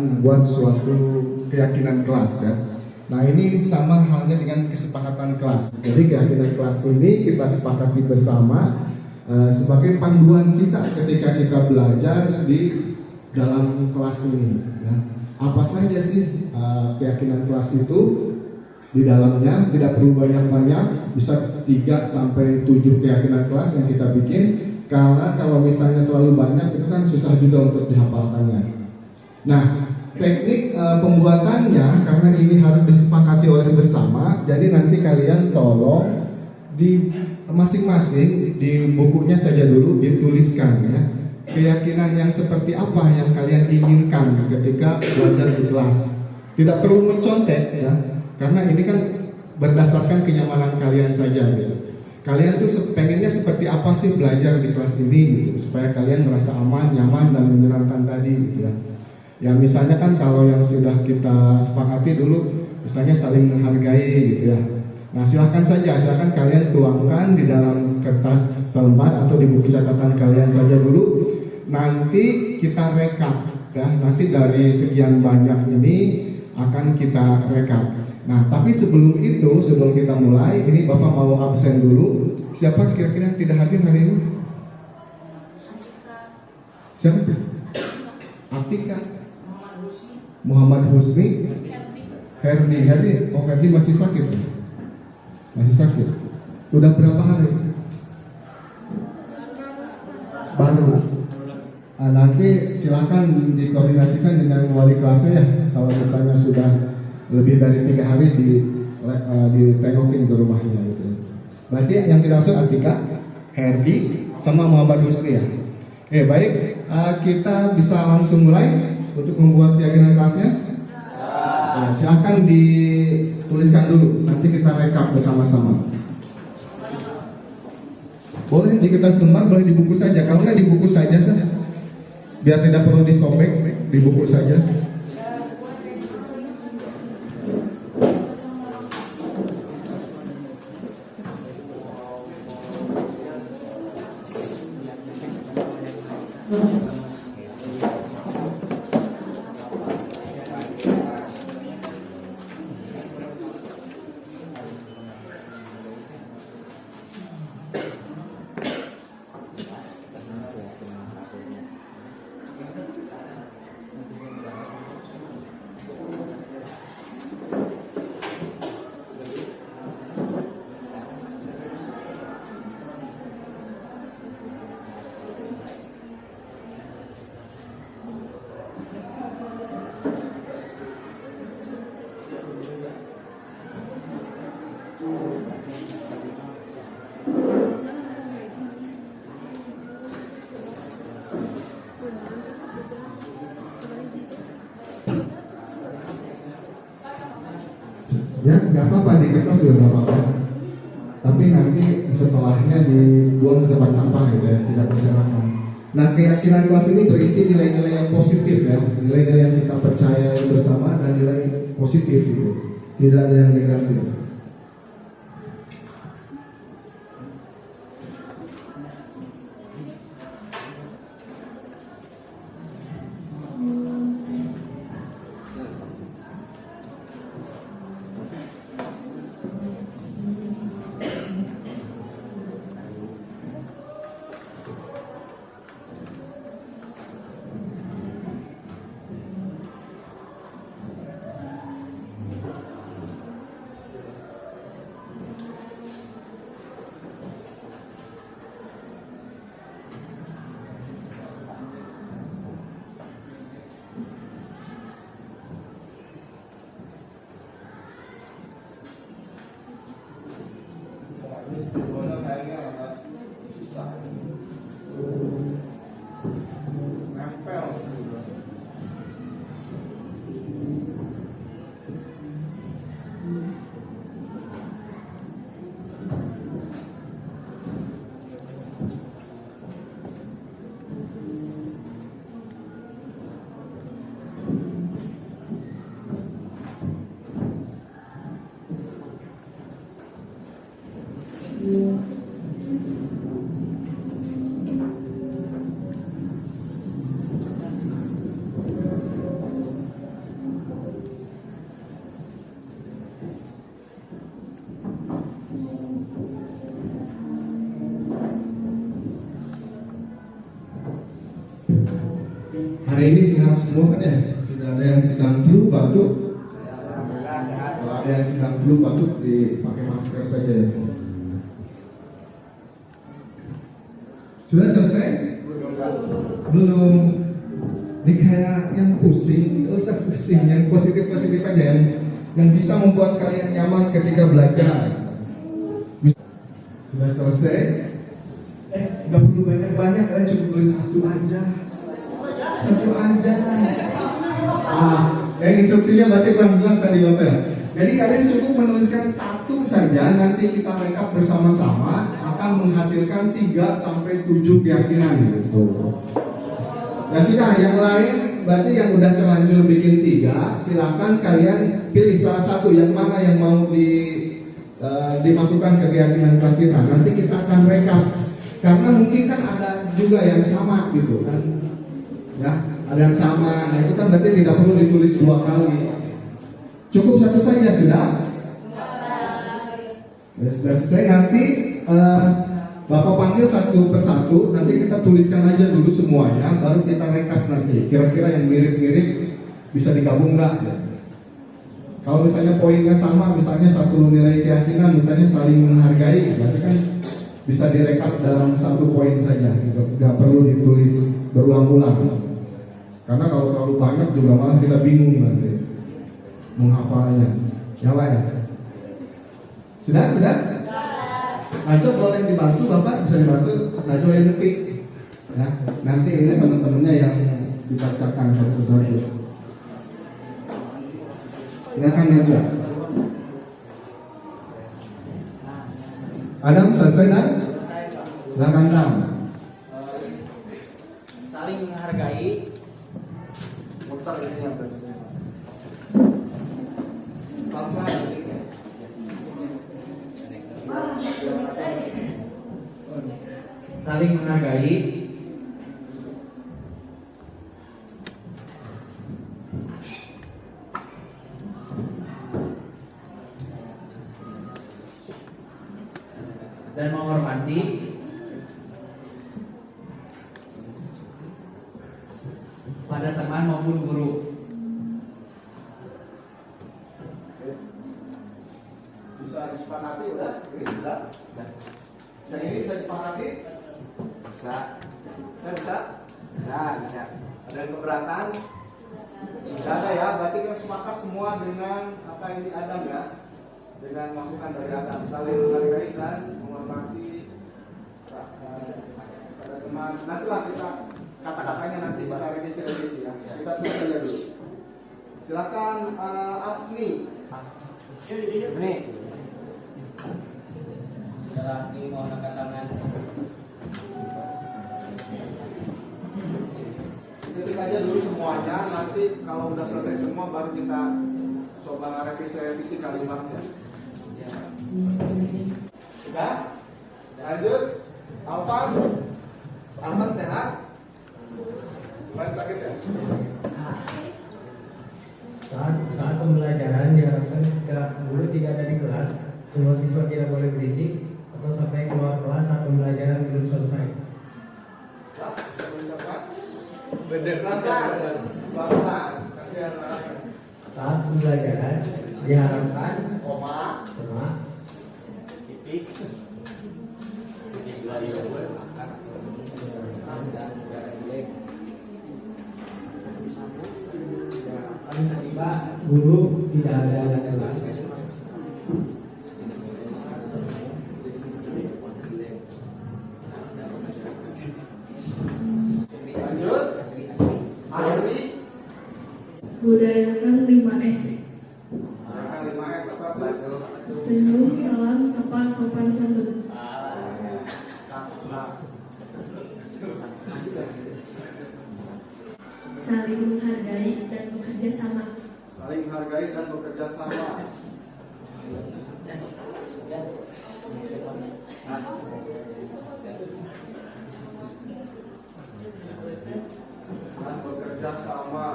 membuat suatu keyakinan kelas ya. Nah ini sama halnya dengan kesepakatan kelas. Jadi keyakinan kelas ini kita sepakati bersama sebagai panduan kita ketika kita belajar di dalam kelas ini. Ya. Apa saja sih keyakinan kelas itu? Di dalamnya tidak perlu banyak-banyak, bisa 3 sampai 7 keyakinan kelas yang kita bikin. Karena kalau misalnya terlalu banyak itu kan susah juga untuk dihafalkannya. Nah, teknik pembuatannya karena ini harus disepakati oleh bersama, jadi nanti kalian tolong di masing-masing di bukunya saja dulu dituliskan ya keyakinan yang seperti apa yang kalian inginkan ketika belajar di kelas. Tidak perlu mencontek ya, karena ini kan berdasarkan kenyamanan kalian saja gitu. Kalian tuh pengennya seperti apa sih belajar di kelas ini gitu, supaya kalian merasa aman, nyaman dan menyenangkan tadi gitu ya. Ya misalnya kan kalau yang sudah kita sepakati dulu, misalnya saling menghargai gitu ya. Nah silahkan kalian tuangkan di dalam kertas selembar atau di buku catatan kalian saja dulu. Nanti kita rekap ya, nanti dari sekian banyak ini akan kita rekap. Nah tapi sebelum itu, sebelum kita mulai, ini Bapak mau absen dulu. Siapa kira-kira yang tidak hadir hari ini? Siapa? Atika, Muhammad Husni, Herdi. Oh Herdi masih sakit? Masih sakit. Udah berapa hari? Baru. Nanti silakan dikoordinasikan dengan wali kelasnya ya. Kalau misalnya sudah lebih dari 3 hari ditengokin ke rumahnya gitu. Berarti yang tidak masuk Atika, Herdi, sama Muhammad Husni ya. Oke baik, kita bisa langsung mulai untuk membuat keyakinan kelasnya. Nah, silakan dituliskan dulu, nanti kita rekap bersama-sama. Boleh di kertas lembar, boleh di buku saja. Kalau nggak di buku saja, biar tidak perlu disobek, di buku saja. Ya, nggak apa-apa di kertas juga nggak apa-apa. Tapi nanti setelahnya dibuang ke tempat sampah gitu ya, tidak berserakan. Nah, keyakinan kelas ini berisi nilai-nilai yang positif ya, nilai-nilai yang kita percaya bersama dan nilai positif gitu, tidak ada yang negatif. semua kan ya? Tidak ada yang sedang flu, batuk. Kalau ada yang sedang flu, batuk, dipakai masker saja ya. Sudah selesai? Belum. Ini kayak yang pusing, nggak usah pusing, yang positif-positif aja, yang bisa membuat kalian nyaman ketika belajar. Sudah selesai? Nggak perlu banyak-banyak, kalian cukup tulis satu aja. Satu aja. Yang instruksinya berarti kurang jelas tadi Bapak ya. Jadi kalian cukup menuliskan satu saja, nanti kita rekap bersama-sama akan menghasilkan 3 sampai 7 keyakinan gitu. Ya sudah, yang lain berarti yang udah terlanjur bikin 3, silakan kalian pilih salah satu yang mana yang mau dimasukkan ke keyakinan kelas kita. Nanti kita akan rekap. Karena mungkin kan ada juga yang sama gitu kan. Ya, ada yang sama. Nah, itu kan berarti tidak perlu ditulis 2 kali. Cukup satu saja sudah. Ya, sudah selesai. Nanti Bapak panggil satu persatu, nanti kita tuliskan aja dulu semuanya, baru kita rekap nanti. Kira-kira yang mirip-mirip bisa digabung nggak? Kalau misalnya poinnya sama, misalnya satu nilai keyakinan, misalnya saling menghargai, berarti kan bisa direkap dalam satu poin saja, nggak perlu ditulis berulang-ulang. Karena kalau terlalu banyak juga malah kita bingung nanti menghafalnya. Ya Pak ya? Sudah? Najo boleh dibantu, Bapak bisa dibantu. Najo yang ngetik, ya. Nanti ini teman-temannya yang dibacakan satu-satu. Silakan Najo. Adam selesai dan? Silakan Adam. Saling menghargai. Muter ini yang saling menghargai, dan menghormati pada teman maupun guru. Bisa disepakati udah? Ini sudah? Yang ini bisa disepakati? Bisa. Saya bisa? Bisa. Ada yang keberatan? Tidak ada ya, berarti kita sepakat semua dengan apa yang Adam ya, dengan masukan dari Adam, saling menghargai dan menghormati pada teman. Nantilah kita kata-katanya nanti kita revisi ya. Kita tulis saja dulu. Silakan Afni. Ini. Saudara Afni mau angkat tangan. Ketik aja dulu semuanya, nanti kalau udah selesai semua baru kita coba revisi kalimatnya. Sudah? Lanjut. Alvan sehat? Bukan sakit ya? Saat pembelajaran diharapkan jika guru tidak ada di kelas, semua siswa tidak boleh berisik atau sampai keluar kelas saat pembelajaran belum selesai. Ya, bisa mengucapkan. Berdasarkan. Pelan-pelan. Kasihan. Saat pembelajaran diharapkan Koma. titik tiba guru tidak ada di kelas. Lanjut. Asri. Budayakan 5S. Yang 5S apa tuh? Senyum, salam, sapa, sopan santun. Saling menghargai dan bekerja sama. Saling menghargai dan bekerja sama. Dan bekerja sama.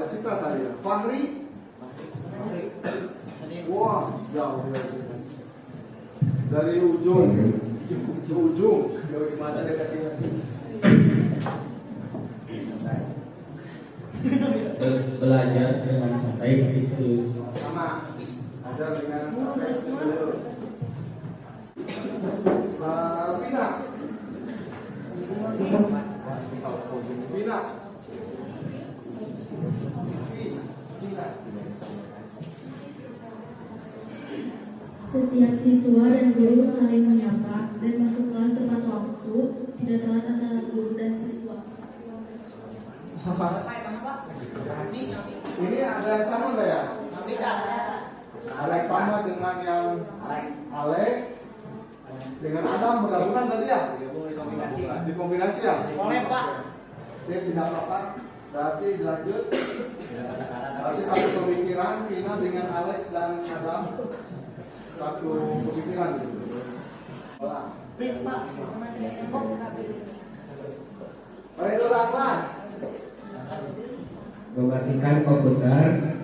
Citra tadi ya. Fahri. Wah, jauh dari ujung ke ujung. Jauh di mana dekatnya? belajar dengan santai tapi serius. Sama. Belajar dengan santai tapi serius. Vina. Vina. Setiap siswa dan guru saling menyapa dan masuk kelas tepat waktu, tidak telat antara guru dan siswa. Ini ada yang sama nggak ya? Ada yang sama dengan yang Alek dengan Adam bergabungan tadi ya? Dikombinasi ya? Boleh, Pak. Saya tidak apa-apa. Berarti dilanjut. Berarti satu pemikiran Vina dengan Alex dan Adam. Satu pemikiran. Baik, ulang. Mematikan komputer,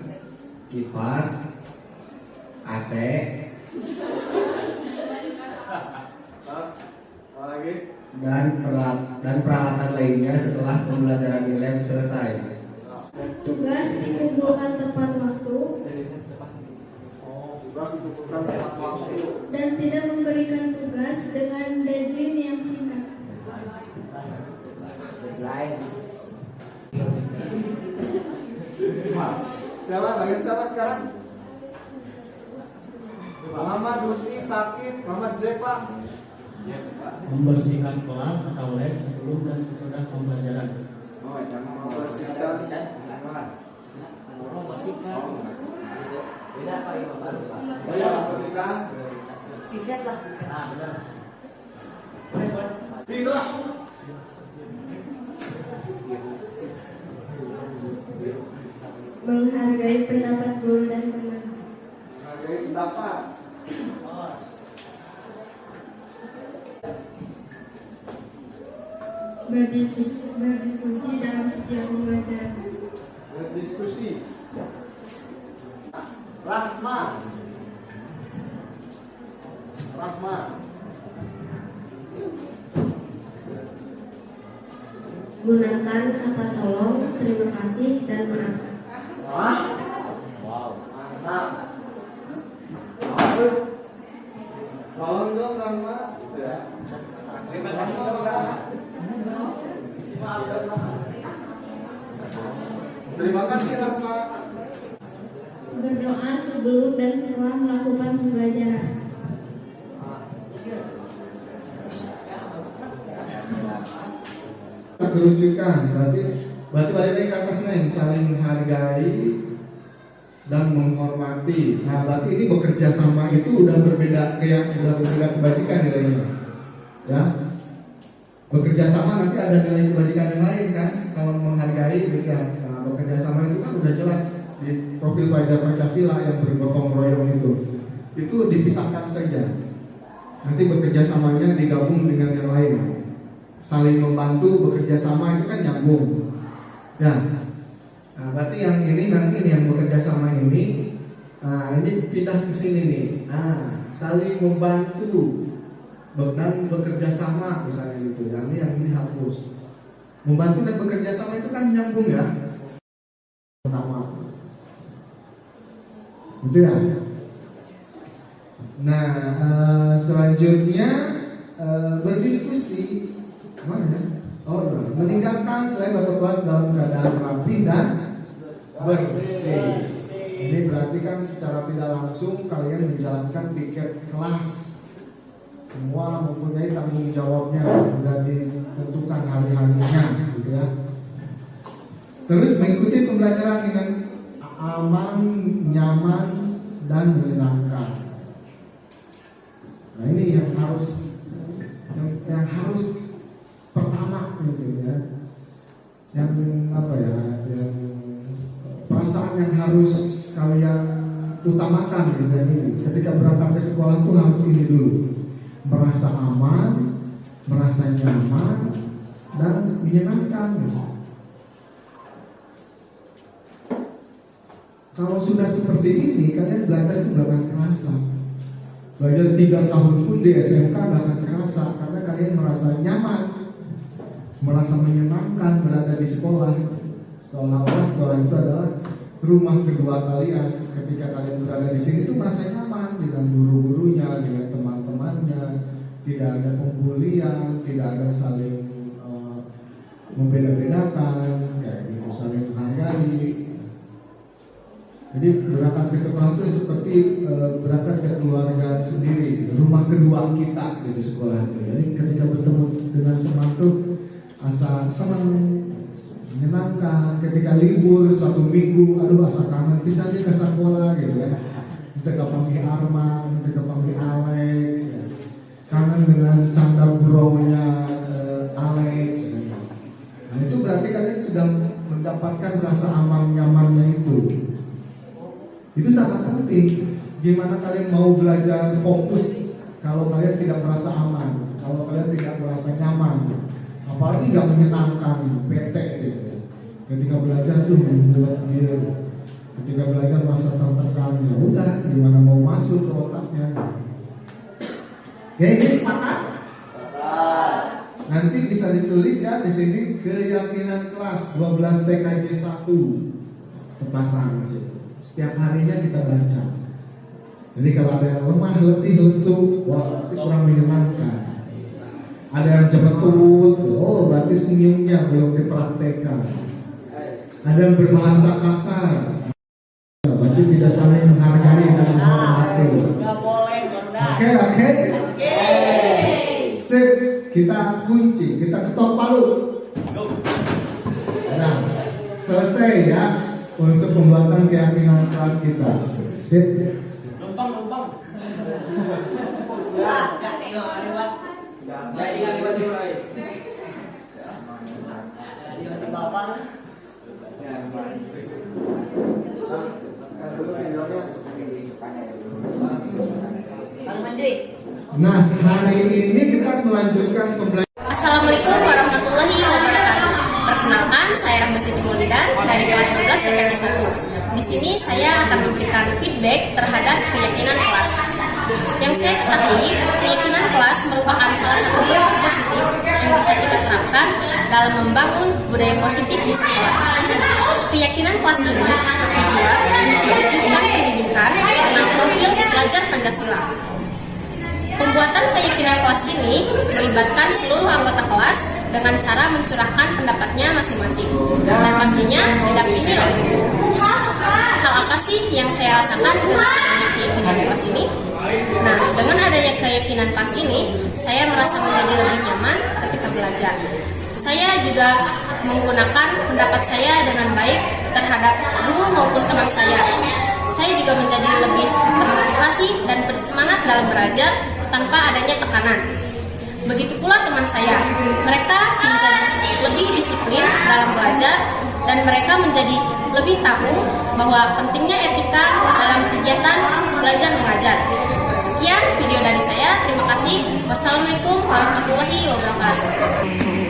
kipas, AC, Lagi. dan peralatan lainnya setelah pembelajaran di lab selesai. Tugas dikumpulkan tepat waktu Tugas dikumpulkan tepat waktu. dan tidak memberikan tugas dengan deadline yang singkat. Siapa sekarang? Muhammad Husni Sakit, Muhammad Zepa. Membersihkan kelas atau lab sebelum dan sesudah pembelajaran. Membersihkan. Beda Pak, Imam baru Pak. Oh ya, membersihkan. Tiket lah. Ah, benar. Pindah. Menghargai pendapat guru dan teman. Oke, pendapat. Berdiskusi dalam setiap pembelajaran. Berdiskusi. Rahma. Gunakan kata tolong, terima kasih, dan maaf. Mantap. Tolong dong Rahma. Ya. Terima kasih, Pak. Terima kasih Rahma. Berdoa sebelum dan setelah melakukan pembelajaran. Kerucukan berarti balik lagi ke atasnya yang saling menghargai dan menghormati. Nah berarti ini bekerja sama itu udah berbeda kebajikan nilainya. Ya, bekerja sama nanti ada nilai kebajikan yang lain kan. Kalau menghargai gitu ya. Nah, bekerja sama itu kan udah jelas di profil pelajar Pancasila yang bergotong royong itu dipisahkan saja. Nanti bekerja samanya digabung dengan yang lain. Saling membantu, bekerja sama itu kan nyambung. Ya. Nah, berarti yang ini nanti yang bekerja sama ini, ini pindah ke sini nih. Saling membantu dan bekerja sama misalnya gitu. Yang ini hapus. Membantu dan bekerja sama itu kan nyambung ya. Pertama. Gitu ya. Nah, selanjutnya berdiskusi. Mana ya? Meninggalkan lab atau kelas dalam keadaan rapi dan bersih. Ini berarti kan secara tidak langsung kalian menjalankan piket kelas. Semua mempunyai tanggung jawabnya, sudah ditentukan hari-harinya, gitu ya. Terus mengikuti pembelajaran dengan aman, nyaman, dan menyenangkan. Nah ini yang harus pertama gitu ya, yang apa ya, yang perasaan yang harus kalian utamakan gitu ya, ini ketika berangkat ke sekolah tuh harus ini dulu, merasa aman, merasa nyaman, dan menyenangkan gitu. Kalau sudah seperti ini, kalian belajar itu gak akan kerasa. Belajar 3 tahun pun di SMK gak akan kerasa, karena kalian merasa nyaman, merasa menyenangkan berada di sekolah. Seolah-olah sekolah itu adalah rumah kedua kalian. Ketika kalian berada di sini itu merasa nyaman dengan guru-gurunya, dengan teman-temannya, tidak ada pembulian, tidak ada saling membeda-bedakan, kayak gitu, saling menghargai. Jadi berangkat ke sekolah itu seperti berangkat ke keluarga sendiri, rumah kedua kita di sekolah itu. Jadi ketika bertemu dengan teman itu asa senang, menyenangkan. Ketika libur 1 minggu, aduh asa kangen bisa dia ke sekolah gitu ya. Kita panggil Arman, kita panggil Alex, ya. Kangen dengan canda burungnya Alex. Nah itu berarti kalian sedang mendapatkan rasa aman nyamannya itu. Itu sangat penting. Gimana kalian mau belajar fokus kalau kalian tidak merasa aman, kalau kalian tidak merasa nyaman, apalagi nggak menyenangkan, bete gitu. Ketika belajar tuh membuat dia, ketika belajar merasa tertekan, ya udah gimana mau masuk ke otaknya. Ya ini sepakat? Nanti bisa ditulis ya di sini keyakinan kelas 12 TKJ 1 terpasang di situ. Setiap harinya kita baca. Jadi kalau ada yang lemah, letih, lesu, wah itu kurang menyenangkan. Ada yang cebetut, oh berarti senyumnya belum dipraktekkan. Ada yang berbahasa kasar, berarti tidak saling menghargai dan menghormati. Oke. Sip, kita kunci, kita ketok palu. Nah, selesai ya untuk pembuatan keyakinan kelas kita. Sip. Numpang. Nah, hari ini kita melanjutkan pembelajaran. Assalamualaikum warahmatullahi wabarakatuh. Perkenalkan, saya Rahma Siti Maulidah dari kelas 12 TKJ 1. Di sini saya akan memberikan feedback terhadap keyakinan kelas. Yang saya ketahui, keyakinan kelas merupakan salah satu bentuk positif yang bisa kita terapkan dalam membangun budaya positif di sekolah. Keyakinan kelas ini bertujuan untuk mewujudkan pendidikan dengan profil pelajar Pancasila. Pembuatan keyakinan kelas ini melibatkan seluruh anggota kelas dengan cara mencurahkan pendapatnya masing-masing dan pastinya didampingi oleh guru. Hal apa sih yang saya rasakan dengan adanya keyakinan kelas ini? Nah, dengan adanya keyakinan kelas ini, saya merasa menjadi lebih nyaman ketika belajar. Saya juga menggunakan pendapat saya dengan baik terhadap guru maupun teman saya. Saya juga menjadi lebih termotivasi dan bersemangat dalam belajar tanpa adanya tekanan. Begitu pula teman saya, mereka menjadi lebih disiplin dalam belajar dan mereka menjadi lebih tahu bahwa pentingnya etika dalam kegiatan belajar mengajar. Sekian video dari saya, terima kasih. Wassalamualaikum warahmatullahi wabarakatuh.